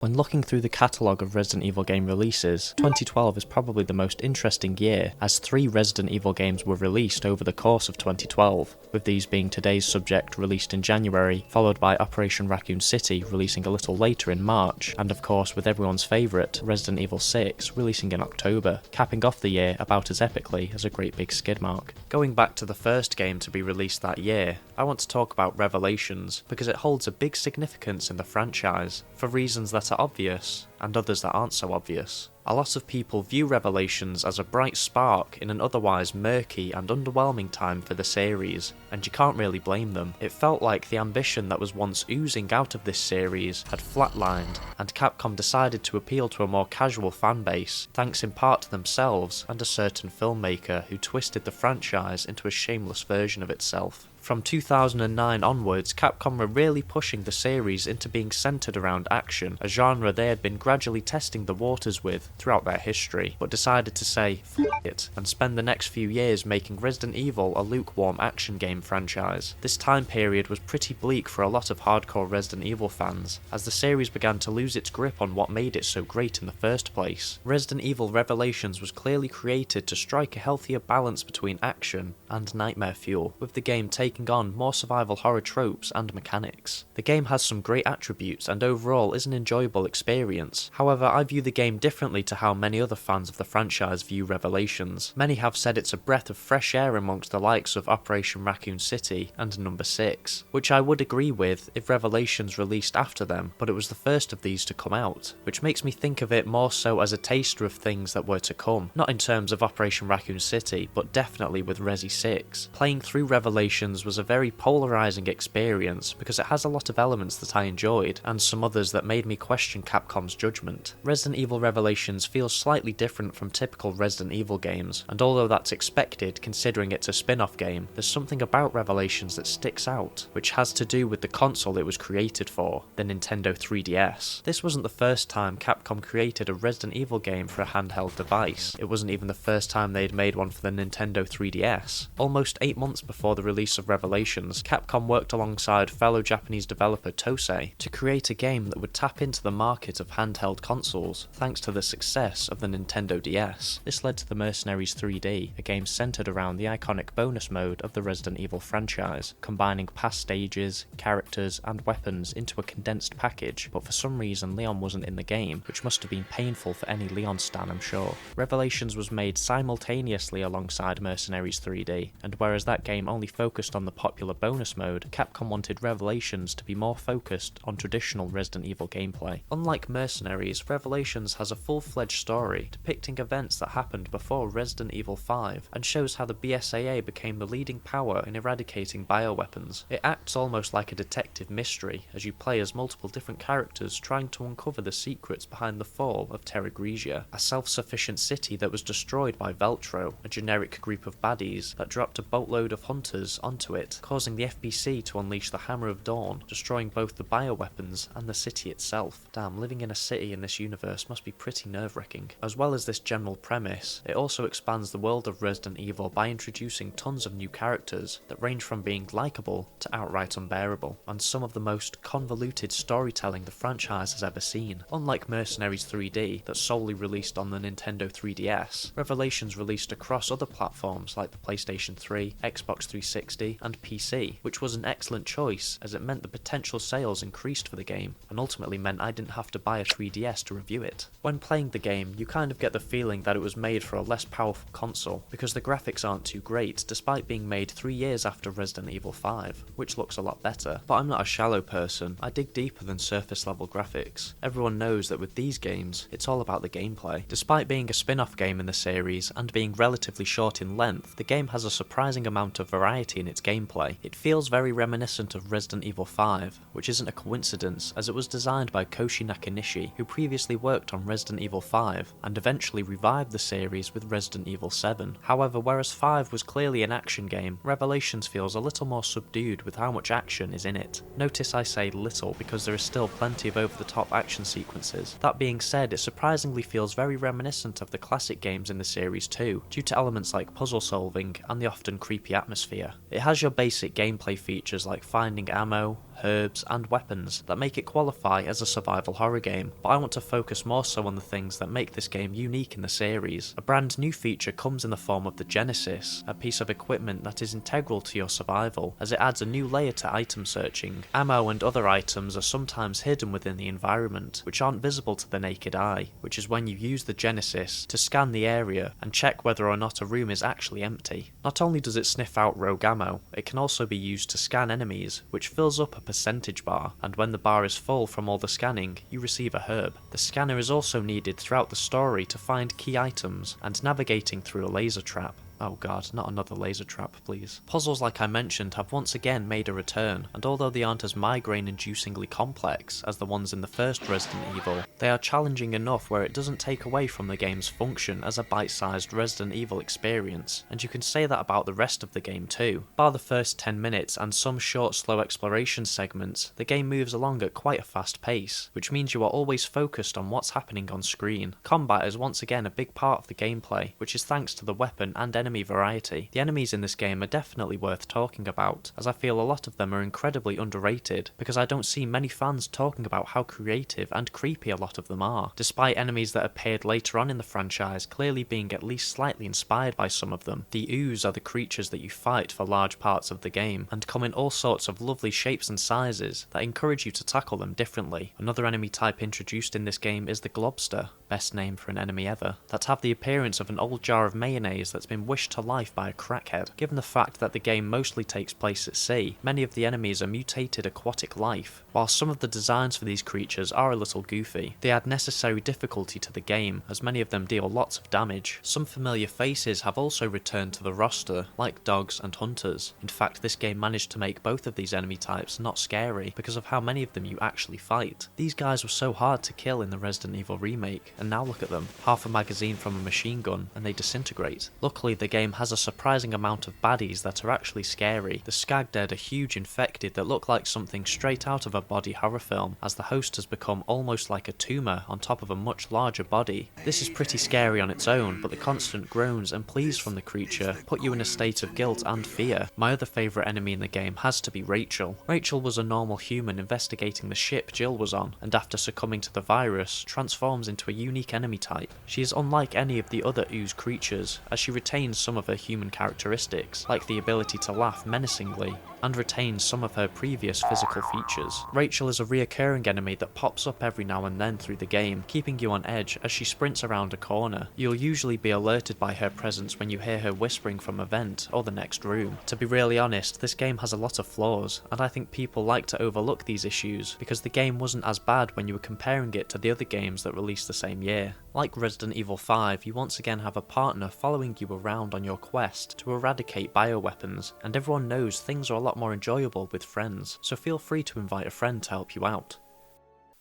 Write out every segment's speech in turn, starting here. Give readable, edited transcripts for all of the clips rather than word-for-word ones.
When looking through the catalogue of Resident Evil game releases, 2012 is probably the most interesting year, as 3 Resident Evil games were released over the course of 2012, with these being Today's Subject released in January, followed by Operation Raccoon City releasing a little later in March, and of course with everyone's favourite, Resident Evil 6 releasing in October, capping off the year about as epically as a great big skid mark. Going back to the first game to be released that year, I want to talk about Revelations, because it holds a big significance in the franchise, for reasons that are obvious, and others that aren't so obvious. A lot of people view Revelations as a bright spark in an otherwise murky and underwhelming time for the series, and you can't really blame them. It felt like the ambition that was once oozing out of this series had flatlined, and Capcom decided to appeal to a more casual fanbase, thanks in part to themselves and a certain filmmaker who twisted the franchise into a shameless version of itself. From 2009 onwards, Capcom were really pushing the series into being centred around action, a genre they had been gradually testing the waters with throughout their history, but decided to say f*** it, and spend the next few years making Resident Evil a lukewarm action game franchise. This time period was pretty bleak for a lot of hardcore Resident Evil fans, as the series began to lose its grip on what made it so great in the first place. Resident Evil Revelations was clearly created to strike a healthier balance between action and nightmare fuel, with the game taking on more survival horror tropes and mechanics. The game has some great attributes and overall is an enjoyable experience. However, I view the game differently to how many other fans of the franchise view Revelations. Many have said it's a breath of fresh air amongst the likes of Operation Raccoon City and Number 6, which I would agree with if Revelations released after them, but it was the first of these to come out, which makes me think of it more so as a taster of things that were to come, not in terms of Operation Raccoon City, but definitely with Resi 6. Playing through Revelations was a very polarising experience because it has a lot of elements that I enjoyed, and some others that made me question Capcom's judgment. Resident Evil Revelations feels slightly different from typical Resident Evil games, and although that's expected considering it's a spin-off game, there's something about Revelations that sticks out, which has to do with the console it was created for, the Nintendo 3DS. This wasn't the first time Capcom created a Resident Evil game for a handheld device. It wasn't even the first time they'd made one for the Nintendo 3DS. Almost 8 months before the release of Revelations, Capcom worked alongside fellow Japanese developer Tosei to create a game that would tap into the market of handheld consoles, thanks to the success of the Nintendo DS. This led to the Mercenaries 3D, a game centred around the iconic bonus mode of the Resident Evil franchise, combining past stages, characters, and weapons into a condensed package, but for some reason Leon wasn't in the game, which must have been painful for any Leon stan, I'm sure. Revelations was made simultaneously alongside Mercenaries 3D, and whereas that game only focused on the popular bonus mode, Capcom wanted Revelations to be more focused on traditional Resident Evil gameplay. Unlike Mercenaries, Revelations has a full-fledged story depicting events that happened before Resident Evil 5 and shows how the BSAA became the leading power in eradicating bioweapons. It acts almost like a detective mystery as you play as multiple different characters trying to uncover the secrets behind the fall of Terra Grigia, a self-sufficient city that was destroyed by Veltro, a generic group of baddies that dropped a boatload of hunters onto it, causing the FBC to unleash the Hammer of Dawn, destroying both the bioweapons and the city itself. Damn, living in a city in this universe must be pretty nerve-wracking. As well as this general premise, it also expands the world of Resident Evil by introducing tons of new characters that range from being likeable to outright unbearable, and some of the most convoluted storytelling the franchise has ever seen. Unlike Mercenaries 3D, that solely released on the Nintendo 3DS, Revelations released across other platforms like the PlayStation 3, Xbox 360, and PC, which was an excellent choice as it meant the potential sales increased for the game, and ultimately meant I didn't have to buy a 3DS to review it. When playing the game, you kind of get the feeling that it was made for a less powerful console, because the graphics aren't too great despite being made 3 years after Resident Evil 5, which looks a lot better. But I'm not a shallow person, I dig deeper than surface level graphics. Everyone knows that with these games, it's all about the gameplay. Despite being a spin-off game in the series, and being relatively short in length, the game has a surprising amount of variety in its gameplay. It feels very reminiscent of Resident Evil 5, which isn't a coincidence as it was designed by Koshi Nakanishi, who previously worked on Resident Evil 5, and eventually revived the series with Resident Evil 7. However, whereas 5 was clearly an action game, Revelations feels a little more subdued with how much action is in it. Notice I say little because there is still plenty of over-the-top action sequences. That being said, it surprisingly feels very reminiscent of the classic games in the series too, due to elements like puzzle solving and the often creepy atmosphere. It has your basic gameplay features like finding ammo, herbs, and weapons that make it qualify as a survival horror game, but I want to focus more so on the things that make this game unique in the series. A brand new feature comes in the form of the Genesis, a piece of equipment that is integral to your survival, as it adds a new layer to item searching. Ammo and other items are sometimes hidden within the environment, which aren't visible to the naked eye, which is when you use the Genesis to scan the area and check whether or not a room is actually empty. Not only does it sniff out rogue ammo, it can also be used to scan enemies, which fills up a percentage bar, and when the bar is full from all the scanning, you receive a herb. The scanner is also needed throughout the story to find key items and navigating through a laser trap. Oh god, not another laser trap, please. Puzzles like I mentioned have once again made a return, and although they aren't as migraine-inducingly complex as the ones in the first Resident Evil, they are challenging enough where it doesn't take away from the game's function as a bite-sized Resident Evil experience, and you can say that about the rest of the game too. Bar the first 10 minutes and some short slow exploration segments, the game moves along at quite a fast pace, which means you are always focused on what's happening on screen. Combat is once again a big part of the gameplay, which is thanks to the weapon and enemy variety. The enemies in this game are definitely worth talking about, as I feel a lot of them are incredibly underrated, because I don't see many fans talking about how creative and creepy a lot of them are, despite enemies that appeared later on in the franchise clearly being at least slightly inspired by some of them. The ooze are the creatures that you fight for large parts of the game, and come in all sorts of lovely shapes and sizes that encourage you to tackle them differently. Another enemy type introduced in this game is the globster, best name for an enemy ever, that have the appearance of an old jar of mayonnaise that's been wished to life by a crackhead. Given the fact that the game mostly takes place at sea, many of the enemies are mutated aquatic life. While some of the designs for these creatures are a little goofy, they add necessary difficulty to the game, as many of them deal lots of damage. Some familiar faces have also returned to the roster, like dogs and hunters. In fact, this game managed to make both of these enemy types not scary because of how many of them you actually fight. These guys were so hard to kill in the Resident Evil remake, and now look at them. Half a magazine from a machine gun and they disintegrate. Luckily, the game has a surprising amount of baddies that are actually scary. The Skagdead are huge infected that look like something straight out of a body horror film, as the host has become almost like a tumour on top of a much larger body. This is pretty scary on its own, but the constant groans and pleas from the creature put you in a state of guilt and fear. My other favourite enemy in the game has to be Rachel. Rachel was a normal human investigating the ship Jill was on, and after succumbing to the virus, transforms into a unique enemy type. She is unlike any of the other ooze creatures, as she retains some of her human characteristics, like the ability to laugh menacingly, and retains some of her previous physical features. Rachel is a reoccurring enemy that pops up every now and then through the game, keeping you on edge as she sprints around a corner. You'll usually be alerted by her presence when you hear her whispering from a vent or the next room. To be really honest, this game has a lot of flaws, and I think people like to overlook these issues because the game wasn't as bad when you were comparing it to the other games that released the same year. Like Resident Evil 5, you once again have a partner following you around on your quest to eradicate bioweapons, and everyone knows things are a lot more enjoyable with friends, so feel free to invite a friend to help you out.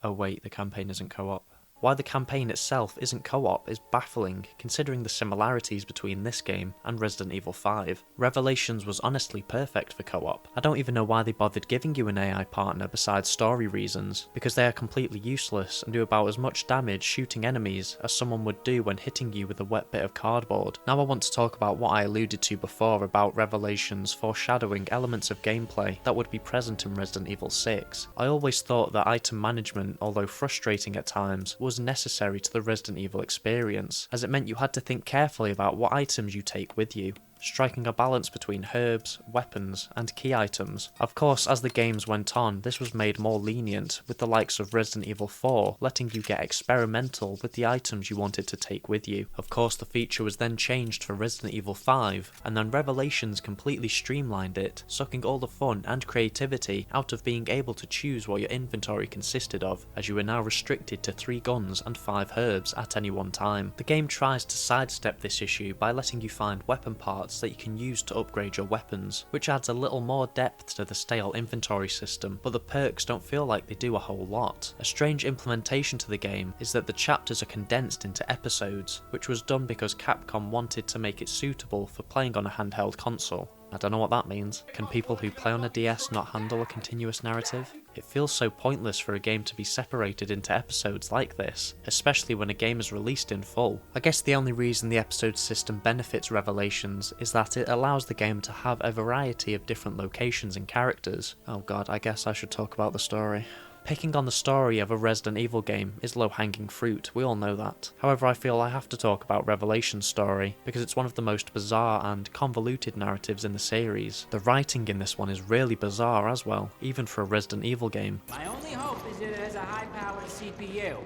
Oh wait, the campaign isn't co-op. Why the campaign itself isn't co-op is baffling, considering the similarities between this game and Resident Evil 5. Revelations was honestly perfect for co-op. I don't even know why they bothered giving you an AI partner besides story reasons, because they are completely useless and do about as much damage shooting enemies as someone would do when hitting you with a wet bit of cardboard. Now I want to talk about what I alluded to before about Revelations foreshadowing elements of gameplay that would be present in Resident Evil 6. I always thought that item management, although frustrating at times, was necessary to the Resident Evil experience, as it meant you had to think carefully about what items you take with you, striking a balance between herbs, weapons, and key items. Of course, as the games went on, this was made more lenient, with the likes of Resident Evil 4 letting you get experimental with the items you wanted to take with you. Of course, the feature was then changed for Resident Evil 5, and then Revelations completely streamlined it, sucking all the fun and creativity out of being able to choose what your inventory consisted of, as you were now restricted to 3 guns and 5 herbs at any one time. The game tries to sidestep this issue by letting you find weapon parts that you can use to upgrade your weapons, which adds a little more depth to the stale inventory system, but the perks don't feel like they do a whole lot. A strange implementation to the game is that the chapters are condensed into episodes, which was done because Capcom wanted to make it suitable for playing on a handheld console. I don't know what that means. Can people who play on a DS not handle a continuous narrative? It feels so pointless for a game to be separated into episodes like this, especially when a game is released in full. I guess the only reason the episode system benefits Revelations is that it allows the game to have a variety of different locations and characters. Oh god, I guess I should talk about the story. Picking on the story of a Resident Evil game is low-hanging fruit, we all know that. However, I feel I have to talk about Revelation's story, because it's one of the most bizarre and convoluted narratives in the series. The writing in this one is really bizarre as well, even for a Resident Evil game. My only hope is that it has a high-powered CPU.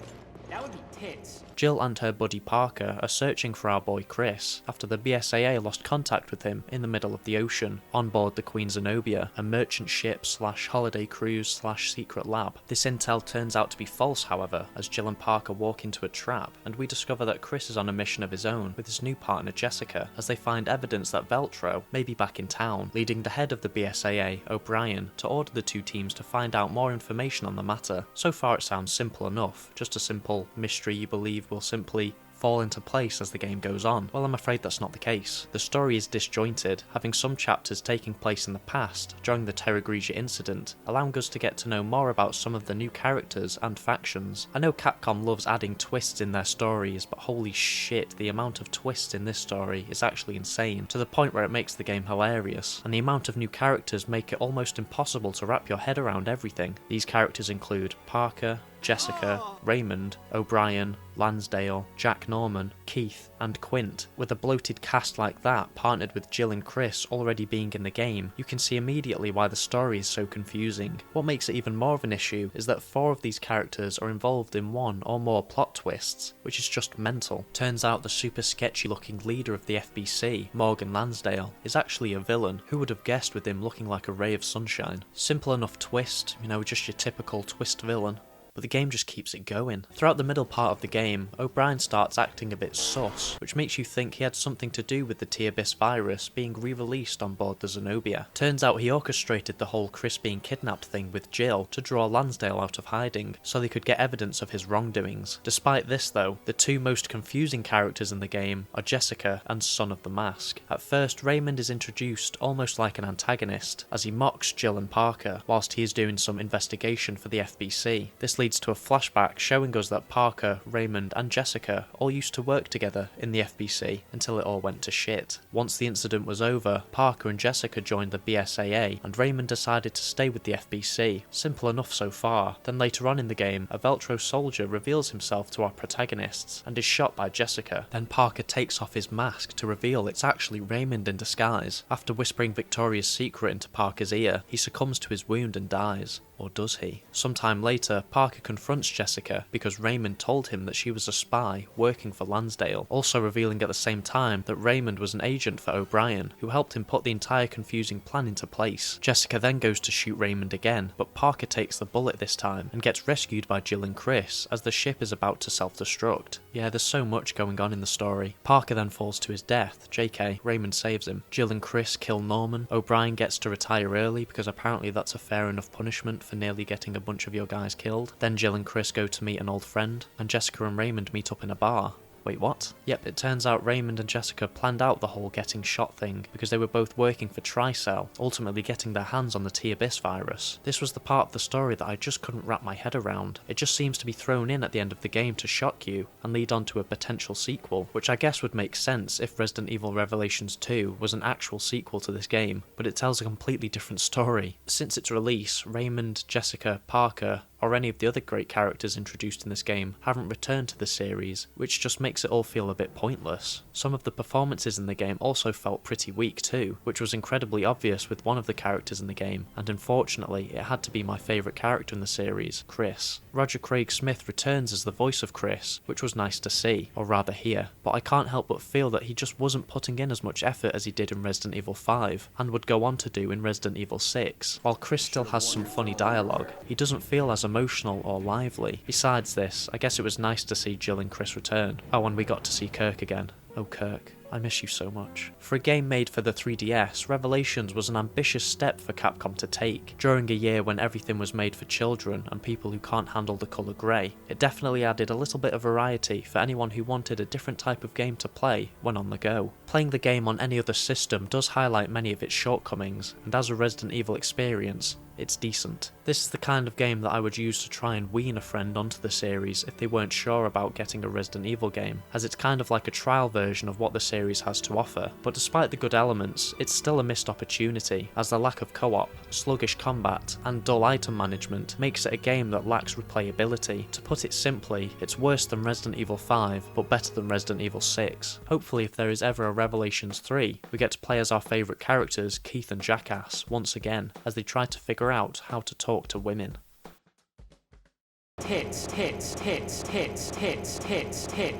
That would be tits. Jill and her buddy Parker are searching for our boy Chris after the BSAA lost contact with him in the middle of the ocean, on board the Queen Zenobia, a merchant ship / holiday cruise / secret lab. This intel turns out to be false, however, as Jill and Parker walk into a trap, and we discover that Chris is on a mission of his own with his new partner Jessica, as they find evidence that Veltro may be back in town, leading the head of the BSAA, O'Brien, to order the two teams to find out more information on the matter. So far it sounds simple enough, just a simple mystery you believe will simply fall into place as the game goes on. Well, I'm afraid that's not the case. The story is disjointed, having some chapters taking place in the past, during the Terra Grigia incident, allowing us to get to know more about some of the new characters and factions. I know Capcom loves adding twists in their stories, but holy shit, the amount of twists in this story is actually insane, to the point where it makes the game hilarious, and the amount of new characters make it almost impossible to wrap your head around everything. These characters include Parker, Jessica, Raymond, O'Brien, Lansdale, Jack Norman, Keith, and Quint. With a bloated cast like that, partnered with Jill and Chris already being in the game, you can see immediately why the story is so confusing. What makes it even more of an issue is that 4 of these characters are involved in 1 or more plot twists, which is just mental. Turns out the super sketchy looking leader of the FBC, Morgan Lansdale, is actually a villain. Who would have guessed with him looking like a ray of sunshine? Simple enough twist, just your typical twist villain. But the game just keeps it going. Throughout the middle part of the game, O'Brien starts acting a bit sus, which makes you think he had something to do with the T-Abyss virus being re-released on board the Zenobia. Turns out he orchestrated the whole Chris being kidnapped thing with Jill to draw Lansdale out of hiding, so they could get evidence of his wrongdoings. Despite this though, the 2 most confusing characters in the game are Jessica and Son of the Mask. At first, Raymond is introduced almost like an antagonist, as he mocks Jill and Parker, whilst he is doing some investigation for the FBC. This leads to a flashback showing us that Parker, Raymond and Jessica all used to work together in the FBC until it all went to shit. Once the incident was over, Parker and Jessica joined the BSAA and Raymond decided to stay with the FBC. Simple enough so far. Then later on in the game, a Veltro soldier reveals himself to our protagonists and is shot by Jessica. Then Parker takes off his mask to reveal it's actually Raymond in disguise. After whispering Victoria's secret into Parker's ear, he succumbs to his wound and dies. Or does he? Sometime later, Parker confronts Jessica because Raymond told him that she was a spy working for Lansdale, also revealing at the same time that Raymond was an agent for O'Brien, who helped him put the entire confusing plan into place. Jessica then goes to shoot Raymond again, but Parker takes the bullet this time and gets rescued by Jill and Chris as the ship is about to self-destruct. Yeah, there's so much going on in the story. Parker then falls to his death. JK, Raymond saves him. Jill and Chris kill Norman. O'Brien gets to retire early because apparently that's a fair enough punishment for nearly getting a bunch of your guys killed. Then Jill and Chris go to meet an old friend, and Jessica and Raymond meet up in a bar. Wait, what? Yep, it turns out Raymond and Jessica planned out the whole getting shot thing because they were both working for Tricell, ultimately getting their hands on the T-Abyss virus. This was the part of the story that I just couldn't wrap my head around. It just seems to be thrown in at the end of the game to shock you and lead on to a potential sequel, which I guess would make sense if Resident Evil Revelations 2 was an actual sequel to this game, but it tells a completely different story. Since its release, Raymond, Jessica, Parker, or any of the other great characters introduced in this game haven't returned to the series, which just makes it all feel a bit pointless. Some of the performances in the game also felt pretty weak too, which was incredibly obvious with one of the characters in the game, and unfortunately it had to be my favourite character in the series, Chris. Roger Craig Smith returns as the voice of Chris, which was nice to see, or rather hear, but I can't help but feel that he just wasn't putting in as much effort as he did in Resident Evil 5, and would go on to do in Resident Evil 6. While Chris still has some funny dialogue, he doesn't feel as emotional or lively. Besides this, I guess it was nice to see Jill and Chris return. Oh, and we got to see Kirk again. Oh, Kirk. I miss you so much. For a game made for the 3DS, Revelations was an ambitious step for Capcom to take, during a year when everything was made for children and people who can't handle the colour grey. It definitely added a little bit of variety for anyone who wanted a different type of game to play when on the go. Playing the game on any other system does highlight many of its shortcomings, and as a Resident Evil experience, it's decent. This is the kind of game that I would use to try and wean a friend onto the series if they weren't sure about getting a Resident Evil game, as it's kind of like a trial version of what the series has to offer. But despite the good elements, it's still a missed opportunity, as the lack of co-op, sluggish combat, and dull item management makes it a game that lacks replayability. To put it simply, it's worse than Resident Evil 5, but better than Resident Evil 6. Hopefully if there is ever a Revelations 3, we get to play as our favourite characters, Keith and Jackass, once again, as they try to figure out how to talk to women. Tits, tits, tits, tits, tits, tits, tits.